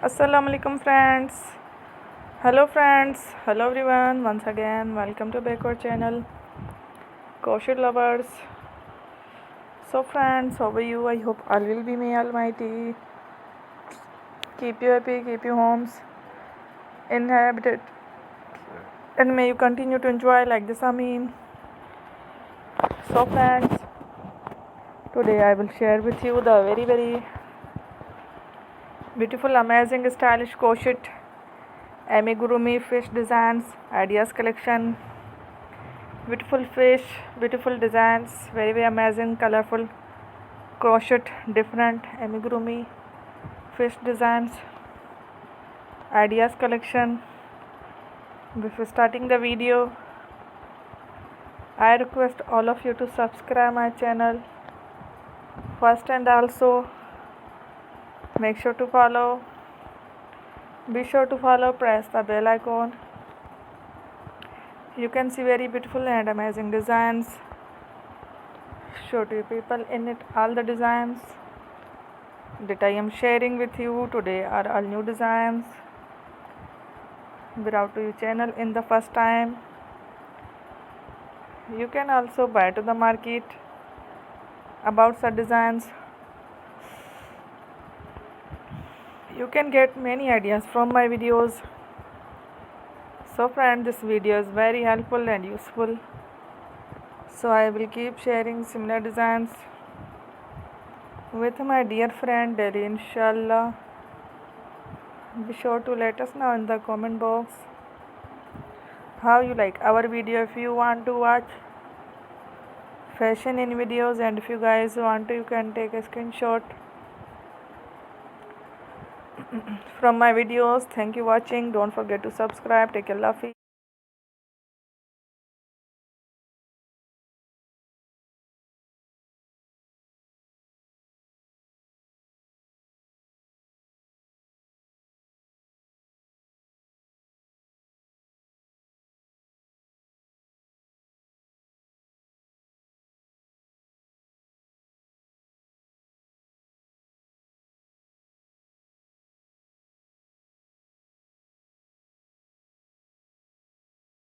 Assalamu alaikum friends. Hello friends. Hello everyone. Once again, welcome to back our channel, Crochet lovers. So friends, how are you? I hope all will be may Almighty. Keep you happy, keep you homes inhabited, and may you continue to enjoy like this. Ameen. So friends, today I will share with you the very beautiful, amazing, stylish crochet amigurumi fish designs ideas collection. Beautiful fish, beautiful designs, very amazing, colorful crochet, different amigurumi fish designs ideas collection. Before starting the video, I request all of you to subscribe my channel first, and also make sure to follow. Be sure to follow, press the bell icon. You can see very beautiful and amazing designs. Show to you people in it all the designs that I am sharing with you today are all new designs brought to your channel in the first time. You can also buy to the market about such designs. You can get many ideas from my videos. So friend, this video is very helpful and useful. So I will keep sharing similar designs with my dear friend daily, inshallah. Be sure to let us know in the comment box how you like our video. If you want to watch fashion in videos, and if you guys want to, you can take a screenshot from my videos. Thank you watching. Don't forget to subscribe. Take care. Love.